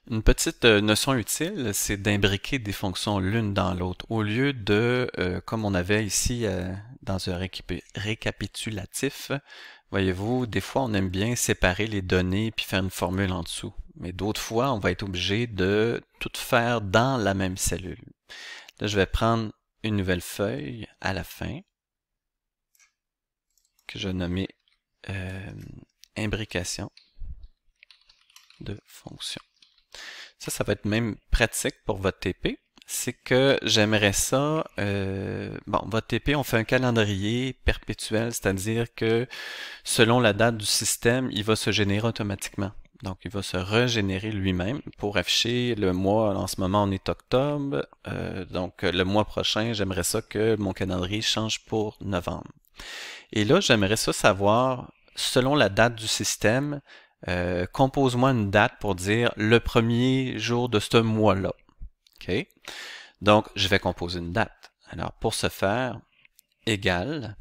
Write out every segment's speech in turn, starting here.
Une petite notion utile, c'est d'imbriquer des fonctions l'une dans l'autre. Au lieu de, comme on avait ici dans un récapitulatif, voyez-vous, des fois on aime bien séparer les données puis faire une formule en dessous. Mais d'autres fois, on va être obligé de tout faire dans la même cellule. Là, je vais prendre une nouvelle feuille à la fin que je vais nommer euh, imbrication de fonctions. Ça va être même pratique pour votre TP. C'est que j'aimerais ça, bon, votre TP, on fait un calendrier perpétuel, c'est-à-dire que selon la date du système, il va se générer automatiquement. Donc, il va se régénérer lui-même pour afficher le mois. En ce moment, on est octobre. Donc, le mois prochain, j'aimerais ça que mon calendrier change pour novembre. Et là, j'aimerais ça savoir, selon la date du système, compose-moi une date pour dire le premier jour de ce mois-là. OK? Donc, je vais composer une date. Alors, pour ce faire, égale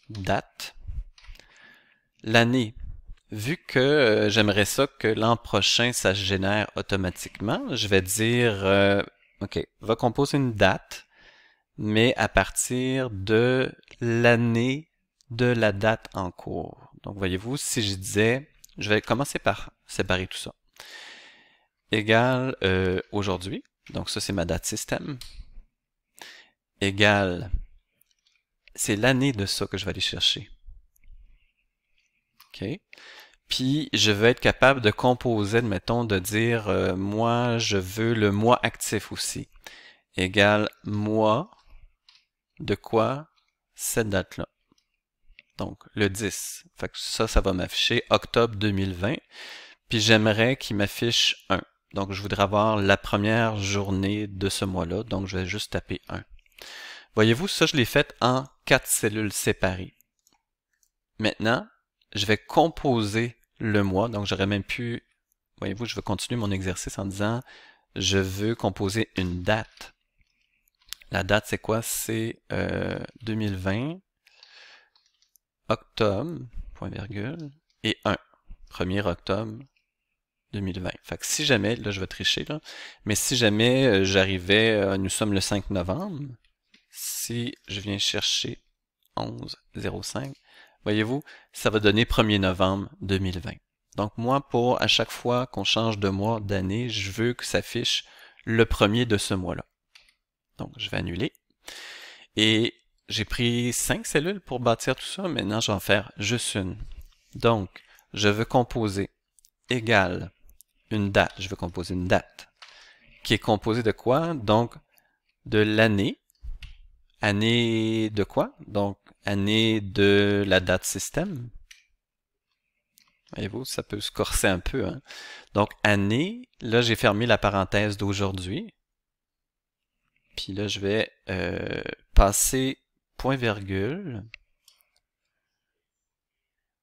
date. L'année. Vu que j'aimerais ça que l'an prochain, ça se génère automatiquement, je vais dire, OK, va composer une date, mais à partir de l'année de la date en cours. Donc, voyez-vous, si je disais, je vais commencer par séparer tout ça. Égale aujourd'hui, donc ça c'est ma date système, égale, c'est l'année de ça que je vais aller chercher. OK? Puis je vais être capable de composer, admettons, de dire, moi je veux le mois actif aussi, égale mois de quoi? Cette date-là. Donc le 10. Fait que ça va m'afficher octobre 2020. Puis j'aimerais qu'il m'affiche 1. Donc je voudrais avoir la première journée de ce mois-là. Donc je vais juste taper 1. Voyez-vous, ça je l'ai fait en 4 cellules séparées. Maintenant, je vais composer le mois. Donc j'aurais même pu, voyez-vous, je vais continuer mon exercice en disant je veux composer une date. La date c'est quoi? C'est 2020, octobre, point virgule, et 1. 1er octobre 2020. Fait que si jamais, là je vais tricher, là, mais si jamais j'arrivais, nous sommes le 5 novembre, si je viens chercher 11.05, voyez-vous, ça va donner 1er novembre 2020. Donc moi, pour à chaque fois qu'on change de mois, d'année, je veux que ça affiche le premier de ce mois-là. Donc je vais annuler. Et j'ai pris 5 cellules pour bâtir tout ça, maintenant je vais en faire juste une. Donc, je veux composer égale une date. Je veux composer une date qui est composée de quoi? Donc, de l'année. Année de quoi? Donc, année de la date système. Voyez-vous, ça peut se corser un peu. Hein? Donc, année, là, j'ai fermé la parenthèse d'aujourd'hui. Puis là, je vais passer point virgule.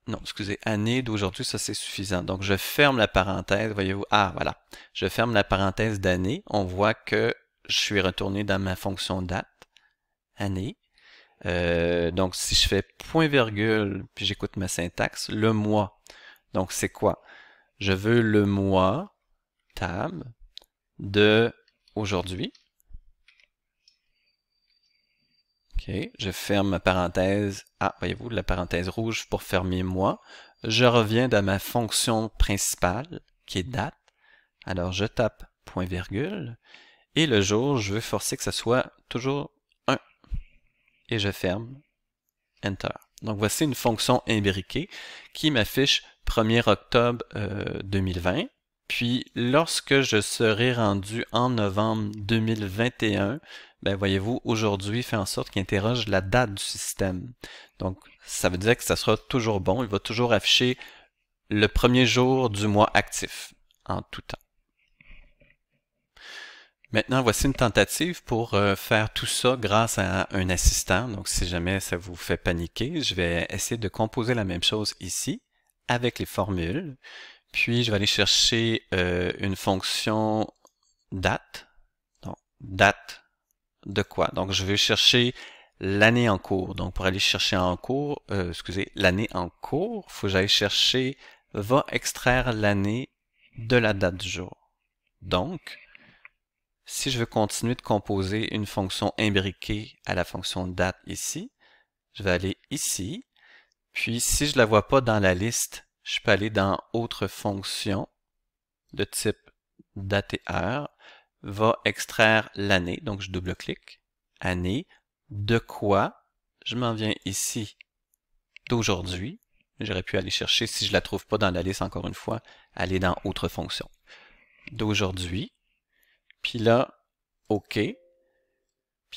Non, excusez, année d'aujourd'hui, ça c'est suffisant. Donc, je ferme la parenthèse, voyez-vous. Ah, voilà. Je ferme la parenthèse d'année. On voit que je suis retourné dans ma fonction date, année. Donc, si je fais point virgule, puis j'écoute ma syntaxe, le mois. Donc, c'est quoi? Je veux le mois, tab, de aujourd'hui. OK, je ferme ma parenthèse. Ah, voyez-vous, la parenthèse rouge pour fermer moi. Je reviens dans ma fonction principale, qui est date. Alors, je tape point virgule. Et le jour, je veux forcer que ce soit toujours 1. Et je ferme. Enter. Donc, voici une fonction imbriquée qui m'affiche 1er octobre 2020. Puis, lorsque je serai rendu en novembre 2021, ben voyez-vous, aujourd'hui fait en sorte qu'il interroge la date du système. Donc, ça veut dire que ça sera toujours bon. Il va toujours afficher le premier jour du mois actif en tout temps. Maintenant, voici une tentative pour faire tout ça grâce à un assistant. Donc, si jamais ça vous fait paniquer, je vais essayer de composer la même chose ici avec les formules. Puis, je vais aller chercher une fonction date. Donc, date de quoi? Donc, je vais chercher l'année en cours. Donc, pour aller chercher en cours, excusez, l'année en cours, il faut que j'aille chercher, va extraire l'année de la date du jour. Donc, si je veux continuer de composer une fonction imbriquée à la fonction date ici, je vais aller ici, puis si je ne la vois pas dans la liste, je peux aller dans Autre fonction de type date et heure, va extraire l'année, donc je double-clique, année, de quoi, je m'en viens ici, d'aujourd'hui, j'aurais pu aller chercher, si je ne la trouve pas dans la liste encore une fois, aller dans Autre fonction, d'aujourd'hui, puis là, OK, puis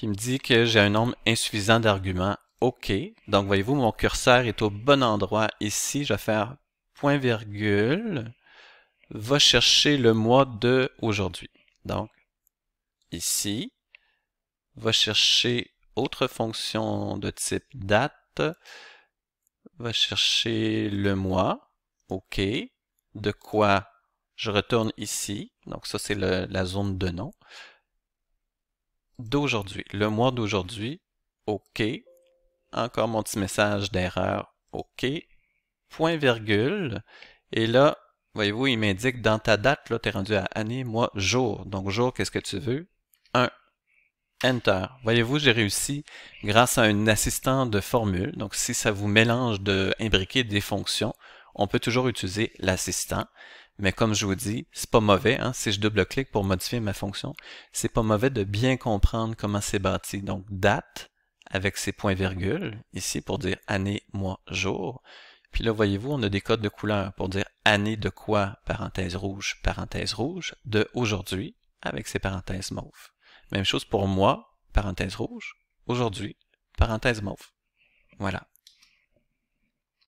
il me dit que j'ai un nombre insuffisant d'arguments, OK, donc voyez-vous, mon curseur est au bon endroit ici, je vais faire point virgule, va chercher le mois de aujourd'hui. Donc, ici, va chercher autre fonction de type date, va chercher le mois, OK, de quoi je retourne ici, donc ça c'est la zone de nom, d'aujourd'hui, le mois d'aujourd'hui, OK, encore mon petit message d'erreur, OK, point virgule, et là, voyez-vous, il m'indique dans ta date, là, tu es rendu à année, mois, jour. Donc, jour, qu'est-ce que tu veux? 1. Enter. Voyez-vous, j'ai réussi grâce à un assistant de formule. Donc, si ça vous mélange de imbriquer des fonctions, on peut toujours utiliser l'assistant. Mais comme je vous dis, c'est pas mauvais, hein, si je double-clique pour modifier ma fonction, c'est pas mauvais de bien comprendre comment c'est bâti. Donc, date avec ses points-virgules, ici pour dire année, mois, jour. Puis là, voyez-vous, on a des codes de couleur pour dire année de quoi, parenthèse rouge, de aujourd'hui, avec ses parenthèses mauves. Même chose pour mois, parenthèse rouge, aujourd'hui, parenthèse mauve. Voilà.